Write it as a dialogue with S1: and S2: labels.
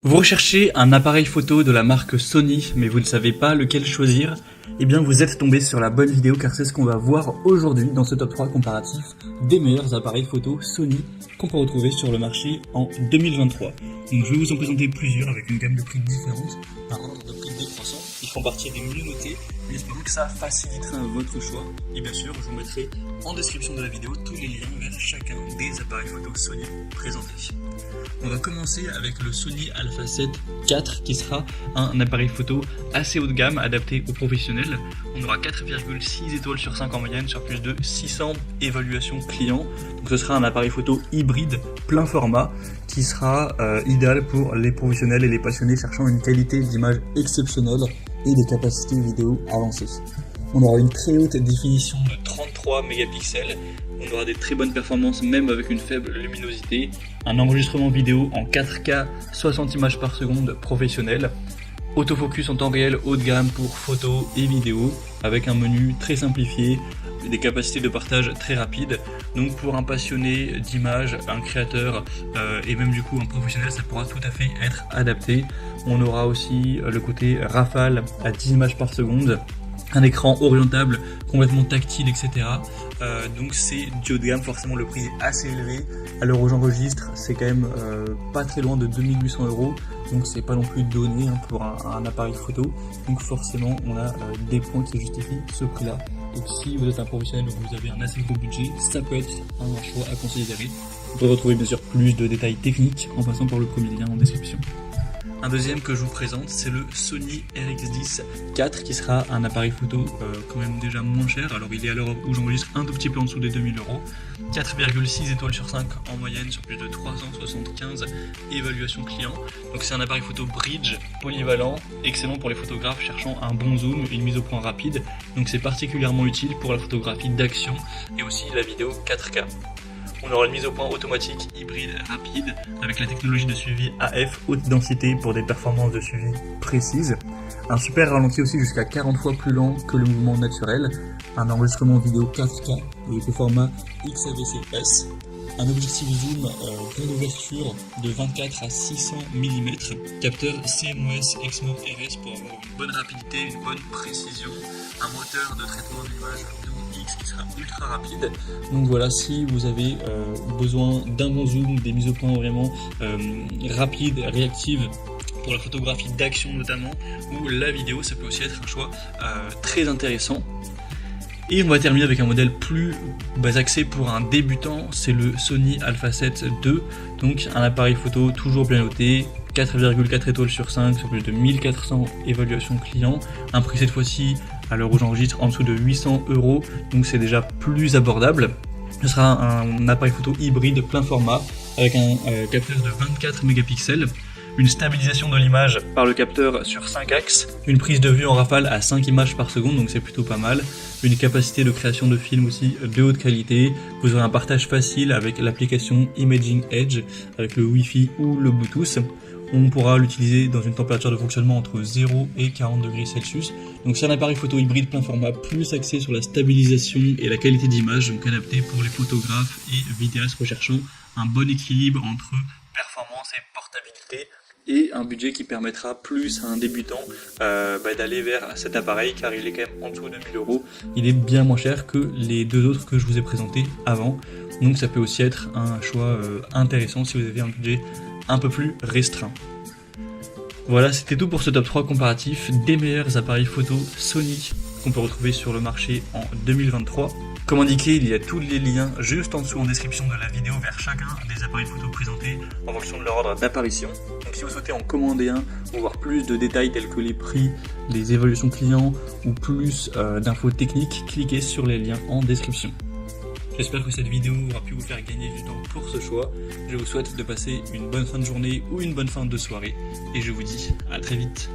S1: Vous recherchez un appareil photo de la marque Sony, mais vous ne savez pas lequel choisir? Eh bien vous êtes tombé sur la bonne vidéo car c'est ce qu'on va voir aujourd'hui dans ce top 3 comparatif des meilleurs appareils photo Sony qu'on peut retrouver sur le marché en 2023. Donc je vais vous en présenter plusieurs avec une gamme de prix différente, par ordre de prix décroissant. Ils font partie des mieux notés, mais espérons que ça facilitera votre choix. Et bien sûr, je vous mettrai en description de la vidéo tous les liens vers chacun des appareils photo Sony présentés. On va commencer avec le Sony Alpha 7 IV qui sera un appareil photo assez haut de gamme adapté aux professionnels. On aura 4,6 étoiles sur 5 en moyenne sur plus de 600 évaluations clients. Donc ce sera un appareil photo hybride plein format qui sera idéal pour les professionnels et les passionnés cherchant une qualité d'image exceptionnelle et des capacités vidéo avancées. On aura une très haute définition de 33 mégapixels, on aura des très bonnes performances même avec une faible luminosité, un enregistrement vidéo en 4K 60 images par seconde professionnel, autofocus en temps réel haut de gamme pour photos et vidéos avec un menu très simplifié, des capacités de partage très rapides. Donc pour un passionné d'image, un créateur et même du coup un professionnel, ça pourra tout à fait être adapté. On aura aussi le côté rafale à 10 images par seconde, un écran orientable complètement tactile, etc. Donc c'est du haut de gamme, forcément le prix est assez élevé. À l'heure où j'enregistre, c'est quand même pas très loin de 2800 €, donc c'est pas non plus donné pour un appareil photo. Donc forcément on a des points qui justifient ce prix là. Donc si vous êtes un professionnel ou que vous avez un assez gros budget, ça peut être un choix à considérer. Vous pouvez retrouver bien sûr plus de détails techniques en passant par le premier lien en description. Un deuxième que je vous présente, c'est le Sony RX10 IV qui sera un appareil photo quand même déjà moins cher. Alors il est à l'heure où j'enregistre un tout petit peu en dessous des 2000 €. 4,6 étoiles sur 5 en moyenne sur plus de 375 évaluations clients. Donc c'est un appareil photo bridge polyvalent, excellent pour les photographes cherchant un bon zoom et une mise au point rapide. Donc c'est particulièrement utile pour la photographie d'action et aussi la vidéo 4K. On aura une mise au point automatique hybride rapide avec la technologie de suivi AF haute densité pour des performances de suivi précises. Un super ralenti aussi jusqu'à 40 fois plus lent que le mouvement naturel. Un enregistrement vidéo 4K avec le format XAVC-S. Un objectif zoom grande ouverture de 24 à 600 mm. Capteur CMOS Exmor RS pour avoir une bonne rapidité, une bonne précision. Un moteur de traitement de l'image X qui sera ultra rapide. Donc voilà, si vous avez besoin d'un bon zoom, des mises au point vraiment rapides, réactives pour la photographie d'action notamment, ou la vidéo, ça peut aussi être un choix très intéressant. Et on va terminer avec un modèle plus axé pour un débutant, c'est le Sony Alpha 7 II, donc un appareil photo toujours bien noté, 4,4 étoiles sur 5 sur plus de 1400 évaluations clients, un prix cette fois-ci à l'heure où j'enregistre en dessous de 800 €, donc c'est déjà plus abordable. Ce sera un appareil photo hybride plein format avec un capteur de 24 mégapixels, une stabilisation de l'image par le capteur sur 5 axes, une prise de vue en rafale à 5 images par seconde, donc c'est plutôt pas mal, une capacité de création de films aussi de haute qualité, vous aurez un partage facile avec l'application Imaging Edge, avec le Wi-Fi ou le Bluetooth. On pourra l'utiliser dans une température de fonctionnement entre 0 et 40 degrés Celsius. Donc c'est un appareil photo hybride plein format plus axé sur la stabilisation et la qualité d'image, donc adapté pour les photographes et vidéastes recherchant un bon équilibre entre performance et portabilité, et un budget qui permettra plus à un débutant d'aller vers cet appareil car il est quand même en dessous de 1000 €. Il est bien moins cher que les deux autres que je vous ai présentés avant, donc ça peut aussi être un choix intéressant si vous avez un budget un peu plus restreint. Voilà, c'était tout pour ce top 3 comparatif des meilleurs appareils photo Sony qu'on peut retrouver sur le marché en 2023. Comme indiqué, il y a tous les liens juste en dessous en description de la vidéo vers chacun des appareils photo présentés en fonction de leur ordre d'apparition. Donc si vous souhaitez en commander un ou voir plus de détails tels que les prix, les évaluations clients ou plus d'infos techniques, cliquez sur les liens en description. J'espère que cette vidéo aura pu vous faire gagner du temps pour ce choix. Je vous souhaite de passer une bonne fin de journée ou une bonne fin de soirée et je vous dis à très vite.